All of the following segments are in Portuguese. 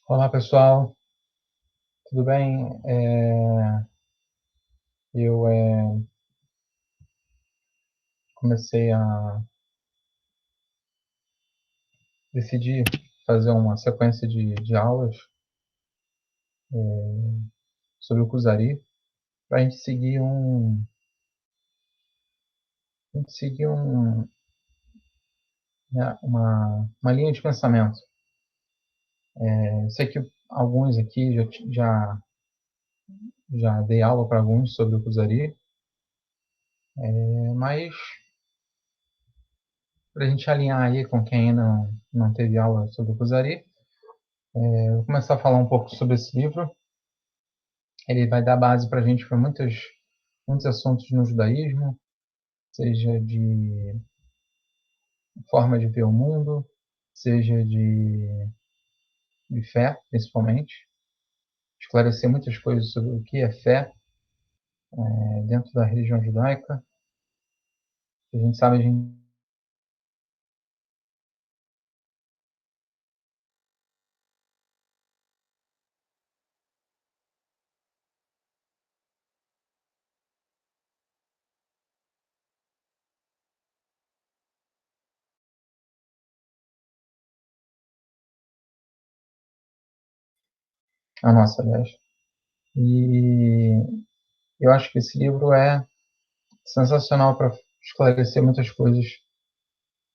Olá pessoal, tudo bem? Eu comecei a decidir fazer uma sequência de aulas sobre o Kuzari para a gente seguir uma linha de pensamento. Eu sei que alguns aqui já dei aula para alguns sobre o Kuzari, mas para a gente alinhar aí com quem ainda não teve aula sobre o Kuzari, eu vou começar a falar um pouco sobre esse livro. Ele vai dar base para a gente para muitos assuntos no judaísmo, seja de forma de ver o mundo, seja de fé, principalmente. Esclarecer muitas coisas sobre o que é fé dentro da religião judaica. A gente sabe, a gente... A nossa, aliás. E eu acho que esse livro é sensacional para esclarecer muitas coisas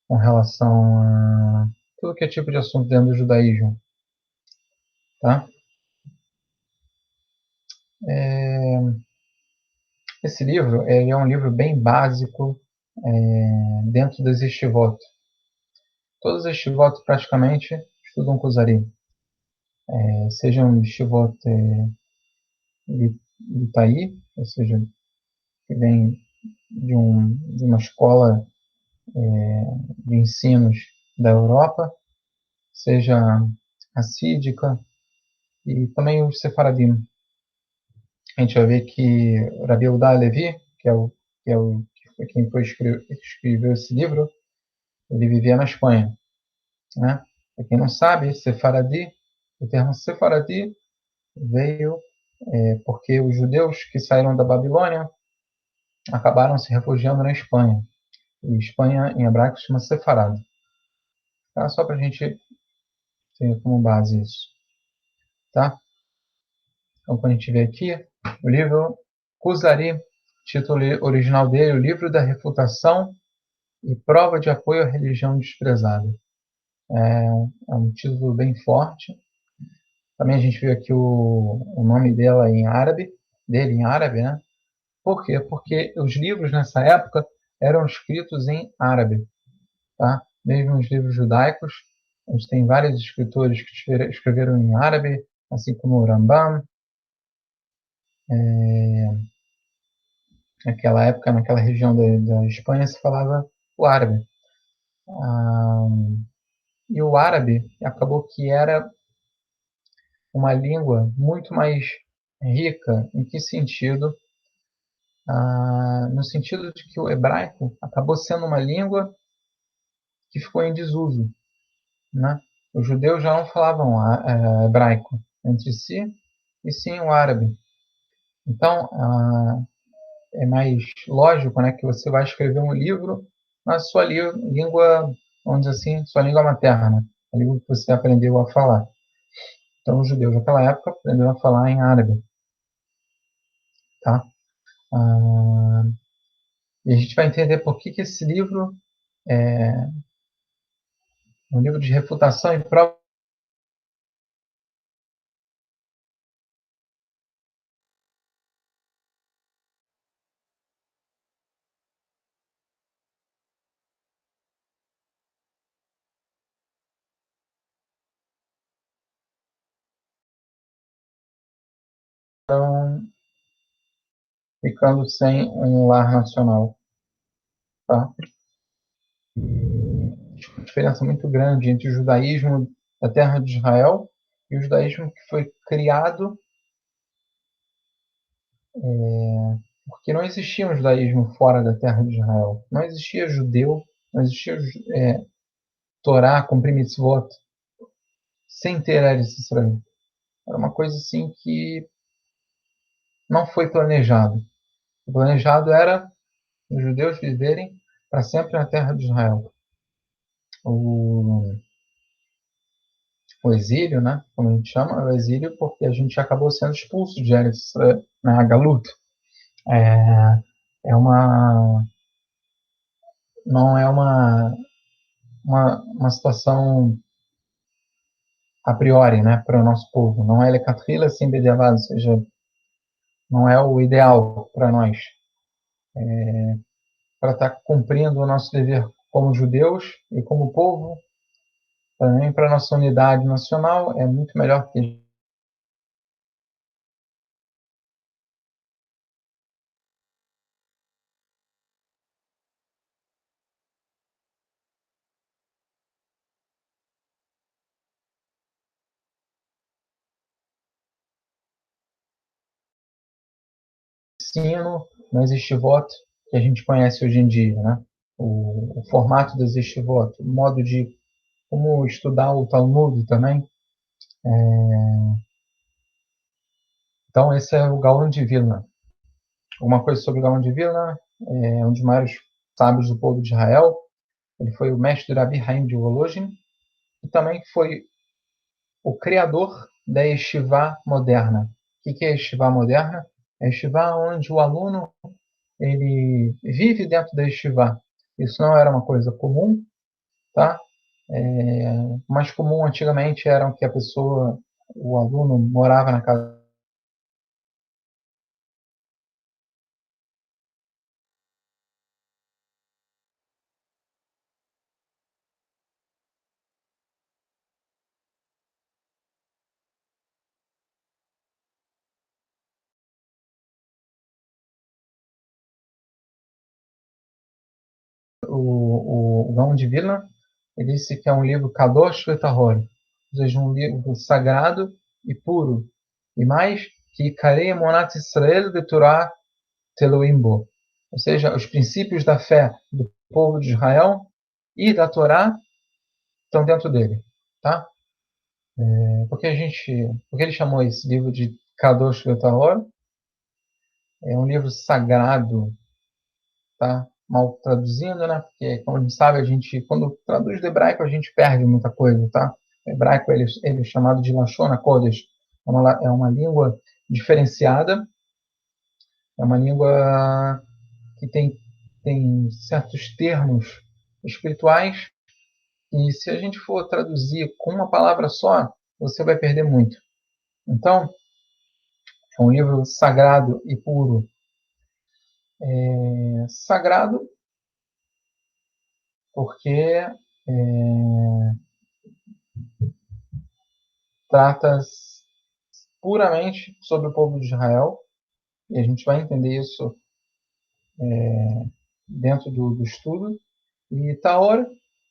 com relação a tudo que é tipo de assunto dentro do judaísmo, tá? Esse livro é um livro bem básico dentro das Yeshivot. Todas as Yeshivot praticamente estudam Kuzari. Sejam Yeshivot Litaí, ou seja, que vem de uma escola de ensinos da Europa, seja assídica, e também os Sefaradim. A gente vai ver que Rabi Yehuda Levi, que foi quem escreveu esse livro, ele vivia na Espanha, né? Para quem não sabe, Sefaradi, o termo Sefaradi veio porque os judeus que saíram da Babilônia acabaram se refugiando na Espanha. E Espanha, em hebraico, se chama Sefarad. Tá? Só para a gente ter como base isso. Tá? Então, quando a gente vê aqui, o livro Kuzari, título original dele, O Livro da Refutação e Prova de Apoio à Religião Desprezada. É um título bem forte. Também a gente viu aqui o nome dela dele em árabe, né? Por quê? Porque os livros nessa época eram escritos em árabe, tá? Mesmo os livros judaicos, a gente tem vários escritores que escreveram em árabe, assim como o Rambam. Naquela época, naquela região da Espanha, se falava o árabe. Ah, e o árabe acabou que era uma língua muito mais rica. Em que sentido? No sentido de que o hebraico acabou sendo uma língua que ficou em desuso, né? Os judeus já não falavam hebraico entre si, e sim o árabe. Então, é mais lógico, né, que você vai escrever um livro na sua língua, vamos dizer assim, sua língua materna, a língua que você aprendeu a falar. Então, os judeus naquela época aprenderam a falar em árabe, tá? Ah, e a gente vai entender por que esse livro é um livro de refutação e prova ficando sem um lar nacional, tá? Uma diferença muito grande entre o judaísmo da terra de Israel e o judaísmo que foi criado porque não existia um judaísmo fora da terra de Israel. Não existia judeu, não existia Torá, cumprir mitzvot, sem ter Eretz Israel. Era uma coisa assim que não foi planejado. O planejado era os judeus viverem para sempre na terra de Israel. O, o exílio, né, como a gente chama, o exílio porque a gente acabou sendo expulso de Eretz Israel, na Galut. É, é uma, não é uma situação a priori, né, para o nosso povo. Não é lecatrila sem bediavad, ou seja, não é o ideal para nós. Para estar cumprindo o nosso dever como judeus e como povo, também para a nossa unidade nacional, é muito melhor que ensino nas estivot que a gente conhece hoje em dia, né? O formato das estivot, o modo de como estudar o Talmud também. Então, esse é o Gaon de Vilna. Uma coisa sobre o Gaon de Vilna, é um dos maiores sábios do povo de Israel. Ele foi o mestre do Rabi Haim de Volozhin e também foi o criador da Yeshiva moderna. O que é a Yeshiva moderna? É a Yeshiva onde o aluno ele vive dentro da Yeshiva. Isso não era uma coisa comum, tá? O mais comum antigamente era que a pessoa, o aluno, morava na casa. O Gaon de Vilna, ele disse que é um livro Kadosh Vetahor, ou seja, um livro sagrado e puro. E mais, que Karei Emunat Israel de Torah Teluim Bo. Ou seja, os princípios da fé do povo de Israel e da Torá estão dentro dele, tá? Porque ele chamou esse livro de Kadosh Vetahor? É um livro sagrado, tá? Mal traduzindo, né? Porque, como a gente sabe, quando traduz do hebraico, a gente perde muita coisa, tá? O hebraico, ele é chamado de Lashon HaKodesh. É uma língua diferenciada, é uma língua que tem certos termos espirituais e se a gente for traduzir com uma palavra só, você vai perder muito. Então, é um livro sagrado e puro. Sagrado porque trata puramente sobre o povo de Israel, e a gente vai entender isso dentro do estudo. E Taor,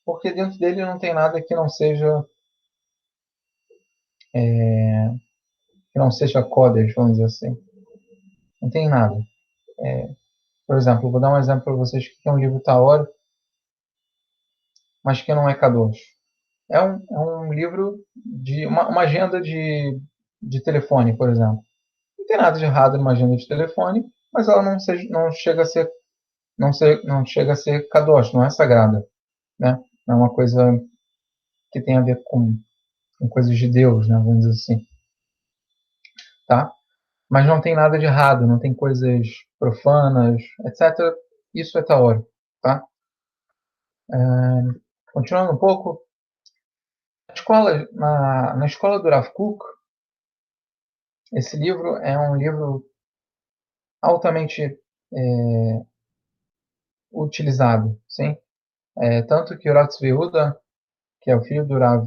porque dentro dele não tem nada que não seja Kodesh, vamos dizer assim. Não tem nada. Por exemplo, vou dar um exemplo para vocês que é um livro Taor, mas que não é Kadosh. É um livro de uma agenda de telefone, por exemplo. Não tem nada de errado numa agenda de telefone, mas ela não chega a ser não chega a ser kadosh, não é sagrada, né? Não é uma coisa que tem a ver com coisas de Deus, né? Vamos dizer assim, tá? Mas não tem nada de errado, não tem coisas profanas, etc. Isso é taor, tá? Continuando um pouco, na escola do Rav Kook, esse livro é um livro altamente utilizado, sim? Tanto que o Rav Tzvi, que é o filho do Rav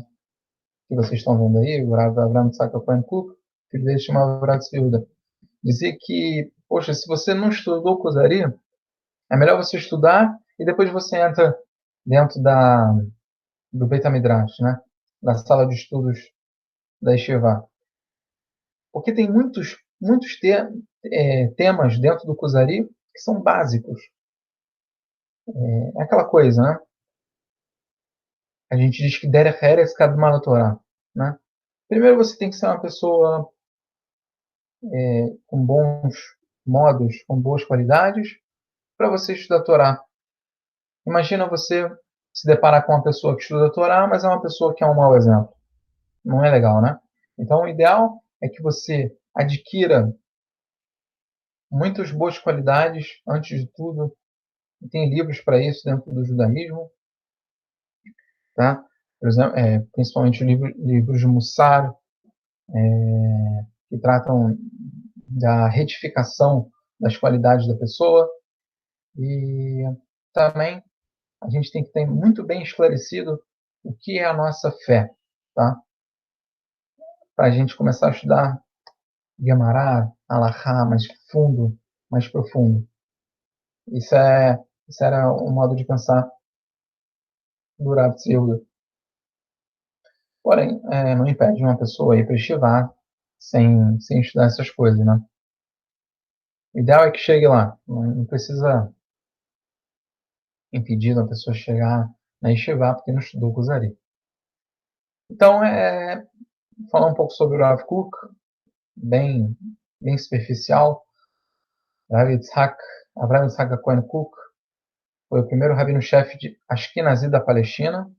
que vocês estão vendo aí, o Rav Avraham Tzaka Cohen Kook, o filho dele chamava Rav Tzvi, dizia que, poxa, se você não estudou Kuzari, é melhor você estudar e depois você entra dentro do Beit HaMidrash, né? Da sala de estudos da Yeshiva. Porque tem muitos temas dentro do Kuzari que são básicos. É aquela coisa, né? A gente diz que Derech Eretz Kadma Torah, né? Primeiro você tem que ser uma pessoa com bons modos, com boas qualidades, para você estudar a Torá. Imagina você se deparar com uma pessoa que estuda a Torá, mas é uma pessoa que é um mau exemplo. Não é legal, né? Então, o ideal é que você adquira muitas boas qualidades, antes de tudo. Tem livros para isso dentro do judaísmo, tá? Por exemplo, principalmente livros de Mussar, que tratam da retificação das qualidades da pessoa. E também a gente tem que ter muito bem esclarecido o que é a nossa fé, tá? Para a gente começar a estudar Guemará, Alahá, mais fundo, mais profundo. Isso, isso era um modo de pensar do Rav Tzviuda. Porém, não impede uma pessoa ir para estivar sem estudar essas coisas, né? O ideal é que chegue lá. Não precisa impedir uma pessoa chegar na estivá porque não estudou Kuzari. Então, falar um pouco sobre o Rav Kook, bem, bem superficial. Avraham Yitzhak Cohen Kook foi o primeiro rabino-chefe de Ashkenazi da Palestina,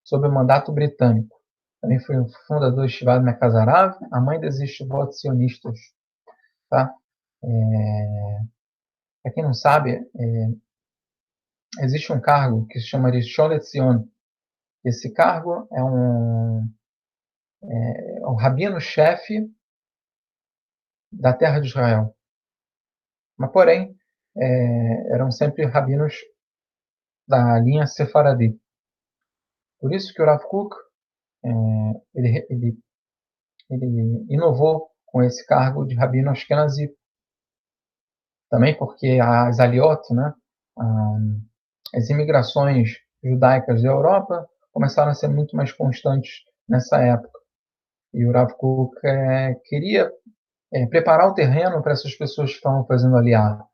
sob o mandato britânico. Também foi o fundador do Yeshivat Merkaz Harav, a mãe das yeshivot sionistas. Tá? Para quem não sabe, existe um cargo que se chama de Rishon LeZion. Esse cargo é um rabino-chefe da terra de Israel. Mas, porém, eram sempre rabinos da linha Sefaradi. Por isso que o Rav Kook ele inovou com esse cargo de rabino Ashkenazi. Também porque as aliot, né, as imigrações judaicas da Europa começaram a ser muito mais constantes nessa época. E o Rav Kook queria preparar o terreno para essas pessoas que estavam fazendo aliar.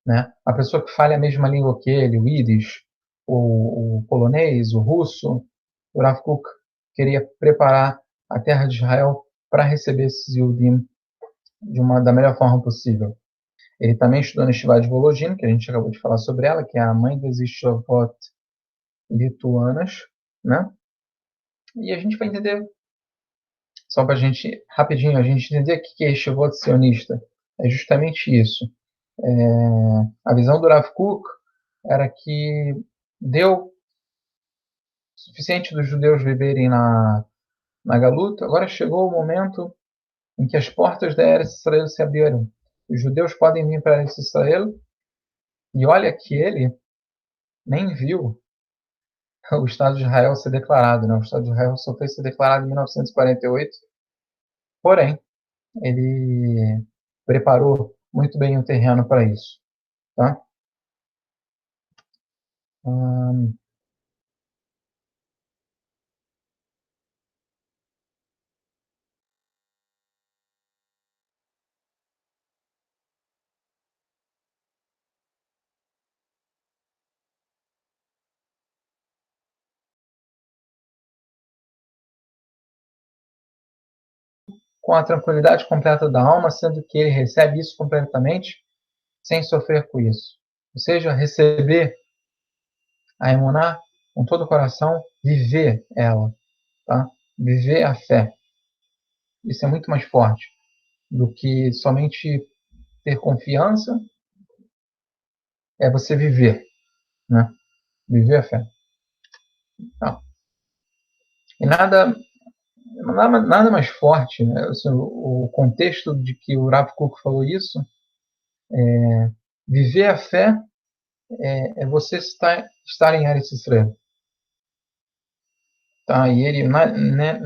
Né? A pessoa que fala a mesma língua que ele, o Yiddish, o polonês, o russo, o Rav Kook queria preparar a terra de Israel para receber esses Yudim da melhor forma possível. Ele também estudou na Yeshiva de Volojin, que a gente acabou de falar sobre ela, que é a mãe das Yeshivot lituanas, né? E a gente vai entender, só para a gente, rapidinho, a gente entender o que é Yeshivot sionista. É justamente isso. A visão do Rav Kook era que deu suficiente dos judeus viverem na Galuta, agora chegou o momento em que as portas da Eretz Israel se abriram. Os judeus podem vir para Eretz Israel, e olha que ele nem viu o Estado de Israel ser declarado. Né? O Estado de Israel só foi ser declarado em 1948, porém, ele preparou muito bem o terreno para isso. Tá? Com a tranquilidade completa da alma, sendo que ele recebe isso completamente sem sofrer com isso. Ou seja, receber a emuná com todo o coração, viver ela, tá? Viver a fé. Isso é muito mais forte do que somente ter confiança, é você viver, né? Viver a fé. Tá? E nada mais forte, né? Assim, o contexto de que o Rav Kook falou isso, viver a fé é você estar em Eretz Israel. Tá? E ele, né,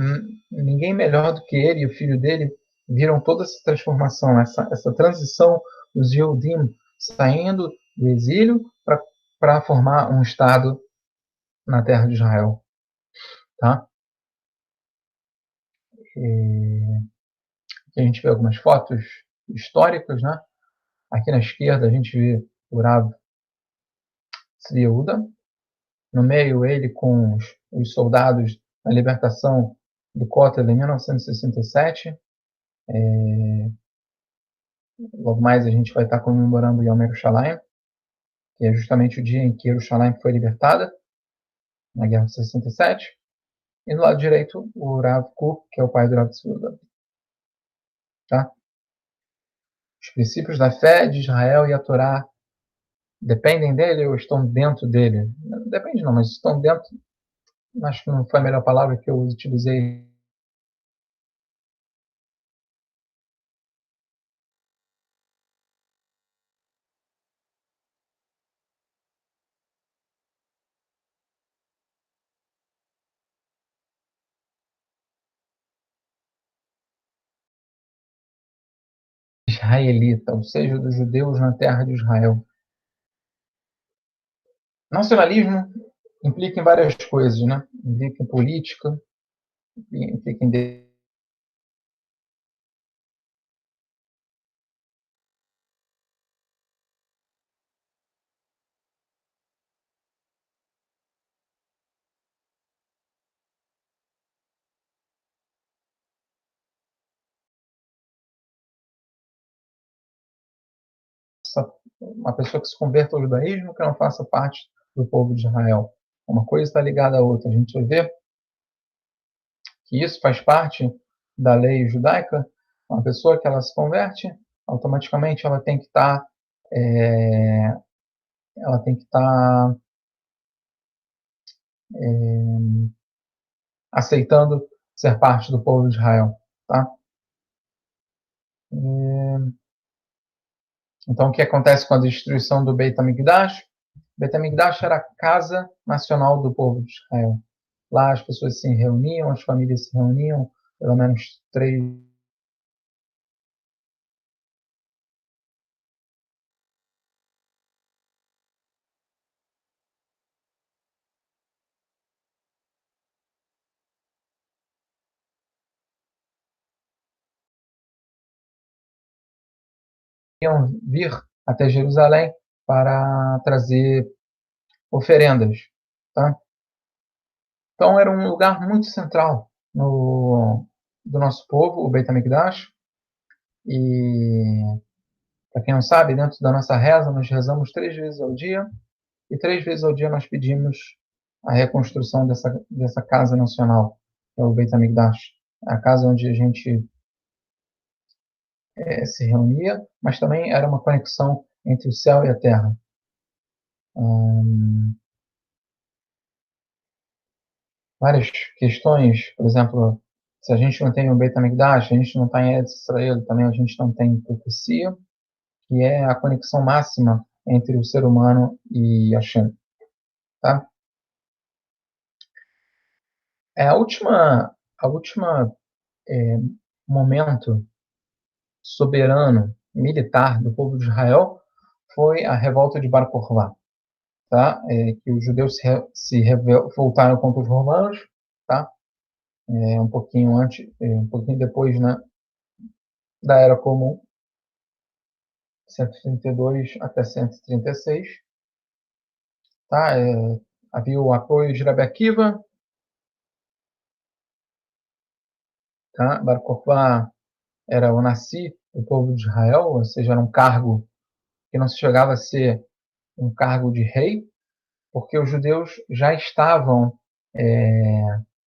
ninguém melhor do que ele e o filho dele viram toda essa transformação, essa transição dos Yehudim saindo do exílio para formar um Estado na terra de Israel. Tá? E aqui a gente vê algumas fotos históricas. Né? Aqui na esquerda a gente vê o Rav Tzvi Yehuda, no meio ele com os soldados na libertação do Kotel em 1967. Logo mais a gente vai estar comemorando Yom Yerushalayim, que é justamente o dia em que Yerushalayim foi libertada, na Guerra de 67. E do lado direito, o Rav Kook, que é o pai do Rav Tzvi. Tá? Os princípios da fé de Israel e a Torá dependem dele ou estão dentro dele? Não depende não, mas estão dentro. Acho que não foi a melhor palavra que eu utilizei. Israelita, ou seja, dos judeus na terra de Israel. Nacionalismo implica em várias coisas, né? Implica em política, implica em uma pessoa que se converta ao judaísmo que não faça parte do povo de Israel. Uma coisa está ligada à outra. A gente vai ver que isso faz parte da lei judaica. Uma pessoa que ela se converte, automaticamente ela tem que estar é, ela tem que estar aceitando ser parte do povo de Israel, tá? Então, o que acontece com a destruição do Beit HaMikdash? Beit HaMikdash era a casa nacional do povo de Israel. Lá as pessoas se reuniam, as famílias se reuniam, pelo menos 3 iam vir até Jerusalém para trazer oferendas, tá? Então era um lugar muito central do nosso povo, o Beit HaMikdash. E, para quem não sabe, dentro da nossa reza, nós rezamos 3 vezes ao dia, e 3 vezes ao dia nós pedimos a reconstrução dessa casa nacional, que é o Beit HaMikdash. A casa onde a gente se reunia, mas também era uma conexão entre o céu e a terra. Várias questões, por exemplo, se a gente não tem o Beit HaMikdash, a gente não está em Eretz Israel, também a gente não tem profecia, que é a conexão máxima entre o ser humano e Hashem. Tá? A última momento soberano militar do povo de Israel foi a revolta de Bar Kokhba, tá? Que os judeus se revoltaram contra os romanos, tá? Um pouquinho antes, um pouquinho depois, né, da Era Comum, 132 até 136, tá? Havia o apoio de Rabi Akiva, tá? Bar Kokhba era o Nassi do povo de Israel, ou seja, era um cargo que não se chegava a ser um cargo de rei, porque os judeus já estavam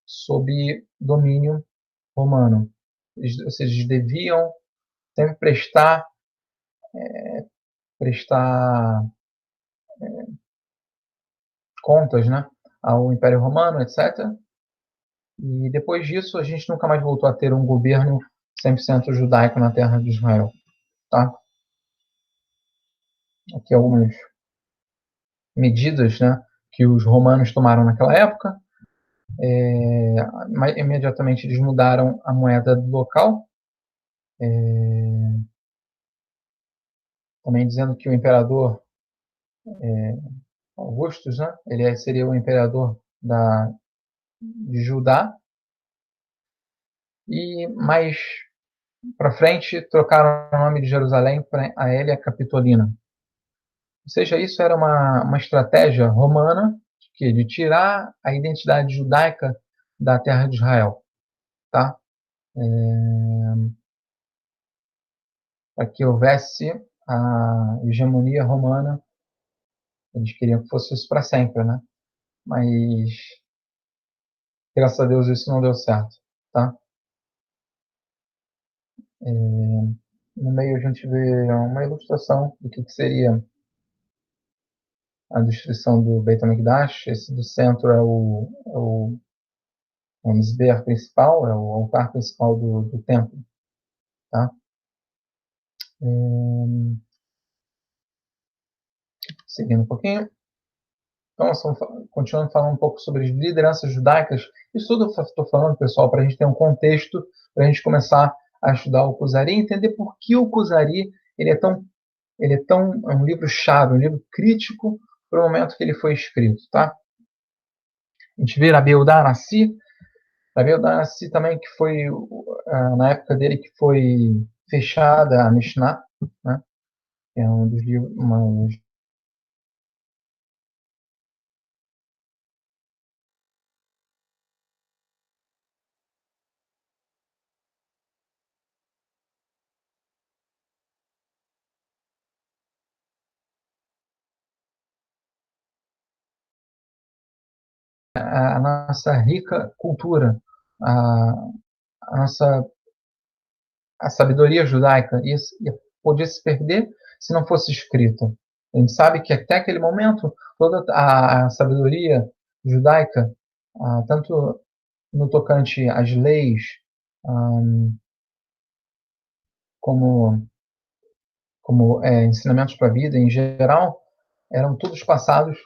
sob domínio romano. Ou seja, eles deviam sempre prestar contas, né, ao Império Romano, etc. E depois disso, a gente nunca mais voltou a ter um governo 100% judaico na terra de Israel. Tá? Aqui algumas medidas, né, que os romanos tomaram naquela época. Imediatamente eles mudaram a moeda do local, também dizendo que o imperador Augustus, né, ele seria o imperador de Judá. E mais para frente trocaram o nome de Jerusalém para Aélia Capitolina. Ou seja, isso era uma estratégia romana de tirar a identidade judaica da terra de Israel. tá? Para que houvesse a hegemonia romana, eles queriam que fosse isso para sempre, né? Mas, graças a Deus, isso não deu certo, tá? No meio a gente vê uma ilustração do que seria a destruição do Beit HaMikdash. Esse do centro é o Mizbeach principal, é o altar principal do templo, tá? Seguindo um pouquinho. Então, continuando falando um pouco sobre as lideranças judaicas. Isso tudo eu estou falando, pessoal, para a gente ter um contexto, para a gente começar a estudar o Kuzari e entender por que o Kuzari é um livro-chave, um livro crítico para o momento que ele foi escrito, tá? A gente vê Rabi Yehuda Hanassi, também, que foi, na época dele, que foi fechada a Mishnah, né? Que é um dos livros, a nossa rica cultura, a, a nossa a sabedoria judaica podia se perder se não fosse escrita. A gente sabe que até aquele momento toda a sabedoria judaica, tanto no tocante às leis, como ensinamentos para a vida em geral, eram todos passados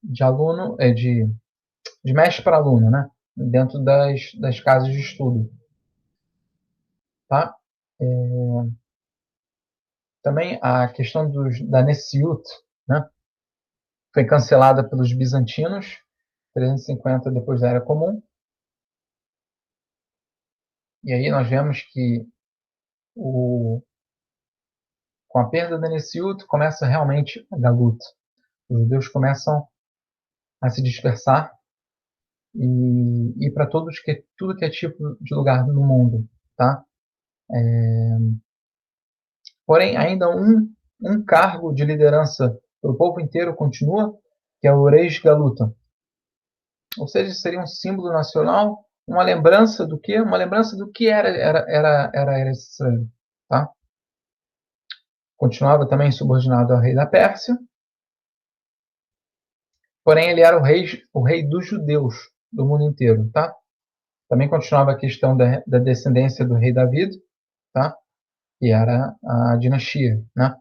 de aluno, de mestre para aluno, né? Dentro das casas de estudo, tá? Também a questão da Nessiut, né? Foi cancelada pelos bizantinos, 350 depois da Era Comum. E aí nós vemos que com a perda da Nessiut começa realmente a Galut. Os judeus começam a se dispersar e ir para tudo que é tipo de lugar no mundo, tá? Porém, ainda um cargo de liderança para o povo inteiro continua, que é o Reis Galuta. Ou seja, seria um símbolo nacional, uma lembrança do quê? Uma lembrança do que era Eretz Israel, tá? Continuava também subordinado ao rei da Pérsia, porém ele era o rei dos judeus do mundo inteiro, tá? Também continuava a questão da descendência do rei David, tá? Que era a dinastia, né?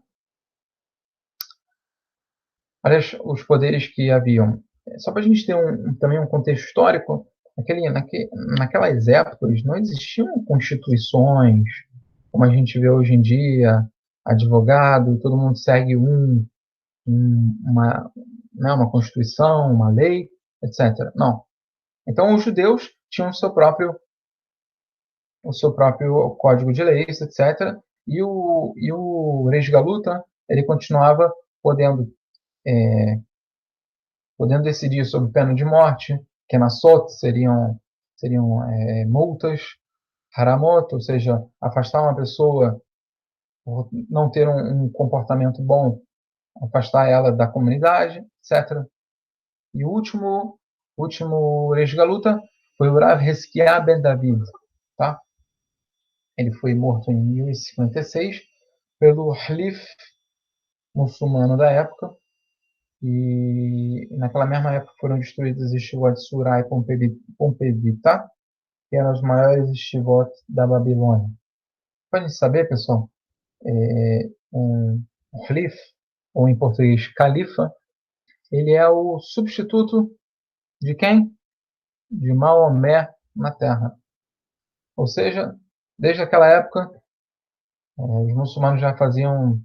Olha os poderes que haviam. Só para a gente ter também um contexto histórico, naquelas épocas não existiam constituições como a gente vê hoje em dia, advogado, todo mundo segue uma, né, uma constituição, uma lei, etc. Não. Então os judeus tinham o seu próprio código de leis, etc. E o Reis Galuta, ele continuava podendo podendo decidir sobre pena de morte, que na SOT seriam multas, haramot, ou seja, afastar uma pessoa por não ter um comportamento bom, afastar ela da comunidade, etc. E o último Reis Galuta foi o Rav Hizkiah ben David, tá? Ele foi morto em 1056 pelo Khalif muçulmano da época, e naquela mesma época foram destruídos os estivot de Surá e Pompedi, tá? Que eram os maiores estivot da Babilônia. Para gente saber, pessoal, um Khalif, ou em português califa, ele é o substituto de quem? De Maomé na Terra. Ou seja, desde aquela época, os muçulmanos já faziam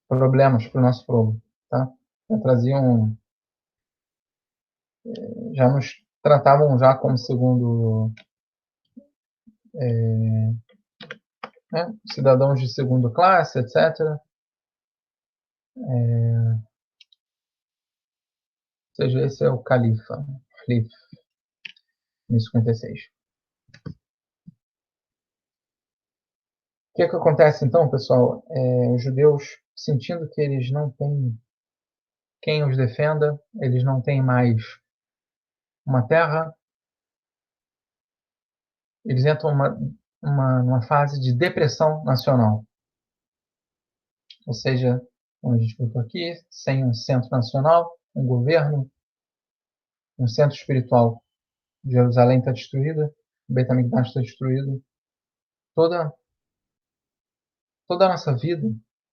problemas para o nosso povo, tá? Já traziam, já nos tratavam já como segundo, né, cidadãos de segunda classe, etc. Ou seja, esse é o califa. em 56. O que é que acontece então, pessoal? Os judeus, sentindo que eles não têm quem os defenda, eles não têm mais uma terra, eles entram numa fase de depressão nacional. Ou seja, como a gente botou aqui, sem um centro nacional, um governo, um centro espiritual. Jerusalém está destruída, Beit HaMikdash está destruído. Toda, toda a nossa vida,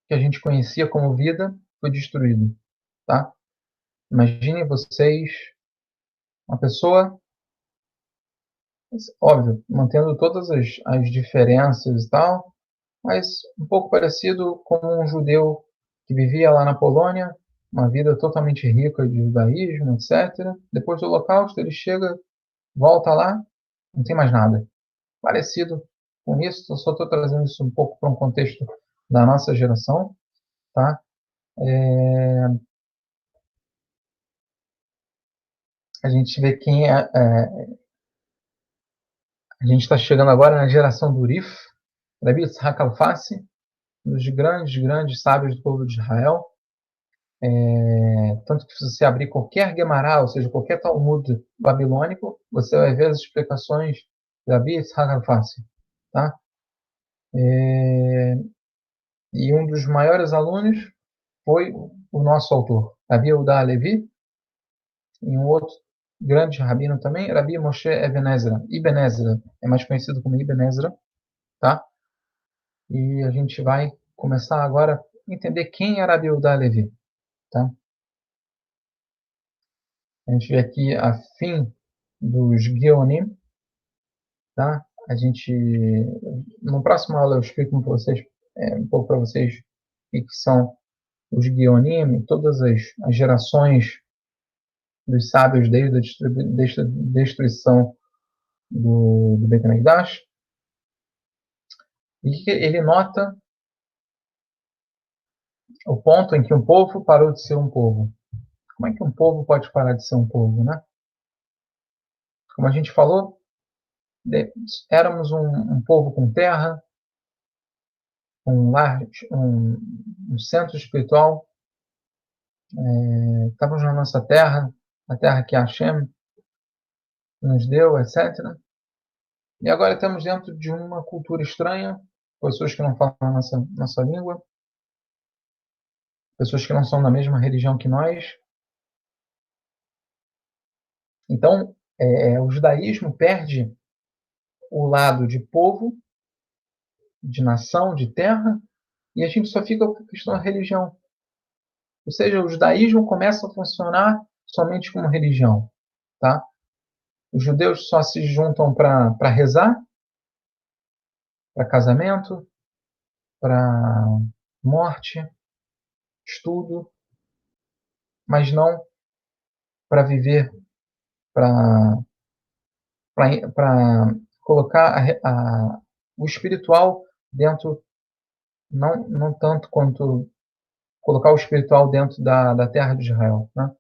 que a gente conhecia como vida, foi destruída. Tá? Imaginem vocês, uma pessoa, óbvio, mantendo todas as diferenças e tal, mas um pouco parecido com um judeu que vivia lá na Polônia, uma vida totalmente rica de judaísmo, etc. Depois do Holocausto, ele chega, volta lá, não tem mais nada. Parecido com isso, eu só estou trazendo isso um pouco para um contexto da nossa geração, tá? A gente vê a gente está chegando agora na geração do Rif, Rabi Yitzhak Alfasi, um dos grandes, grandes sábios do povo de Israel. Tanto que se você abrir qualquer Gemara, ou seja, qualquer Talmud babilônico, você vai ver as explicações de Rabi Yitzhak Alfasi. Tá? E um dos maiores alunos foi o nosso autor, Rabi Yehuda Halevi, e um outro grande rabino também, Rabi Moshe Ibn Ezra, é mais conhecido como Ibn Ezra, tá? E a gente vai começar agora a entender quem era Rabi Yehuda Halevi, tá? A gente vê aqui a fim dos Geonim, tá? A gente, no próximo aula eu explico um pouco para vocês o que são os Geonim, todas as gerações dos sábios desde a destruição do Beit HaMikdash. E ele nota o ponto em que um povo parou de ser um povo. Como é que um povo pode parar de ser um povo, né? Como a gente falou, éramos um povo com terra, um lar, um centro espiritual. Estávamos na nossa terra, a terra que Hashem nos deu, etc. E agora estamos dentro de uma cultura estranha, pessoas que não falam a nossa língua, pessoas que não são da mesma religião que nós. Então, o judaísmo perde o lado de povo, de nação, de terra, e a gente só fica com a questão da religião. Ou seja, o judaísmo começa a funcionar somente como religião. Tá? Os judeus só se juntam para rezar, para casamento, para morte, estudo, mas não para viver, para colocar o espiritual dentro, não tanto quanto colocar o espiritual dentro da terra de Israel. Né?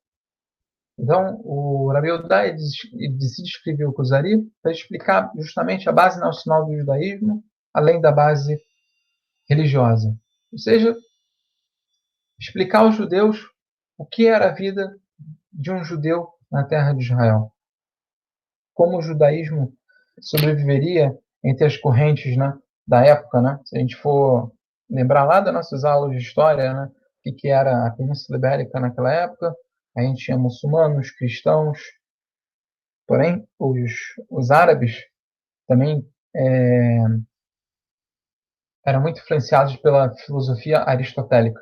Então, o Rabi Yehuda ele se descreveu com o Zari para explicar justamente a base nacional do judaísmo, além da base religiosa. Ou seja, explicar aos judeus o que era a vida de um judeu na terra de Israel. Como o judaísmo sobreviveria entre as correntes, né, da época. Né? Se a gente for lembrar lá das nossas aulas de história, né, o que era a Península Ibérica naquela época, a gente tinha muçulmanos, cristãos, porém os árabes também eram muito influenciados pela filosofia aristotélica.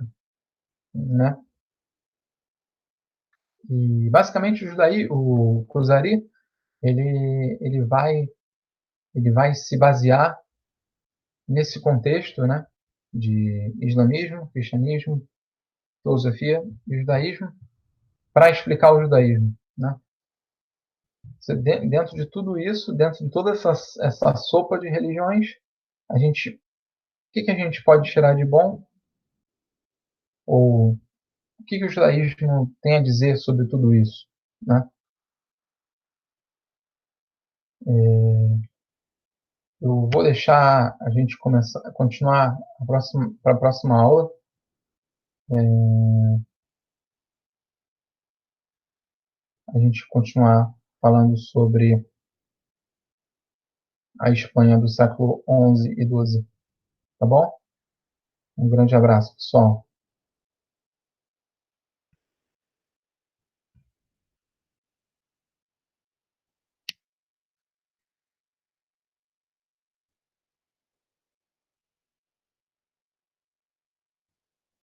Né? E basicamente o Kuzari, ele vai se basear nesse contexto, né, de islamismo, cristianismo, filosofia e judaísmo para explicar o judaísmo. Né? Dentro de tudo isso, dentro de toda essa sopa de religiões, o que a gente pode tirar de bom? Ou o que o judaísmo tem a dizer sobre tudo isso? Né? Eu vou deixar a gente continuar para a próxima aula. A gente continuar falando sobre a Espanha do século XI e XII. Tá bom? Um grande abraço, pessoal.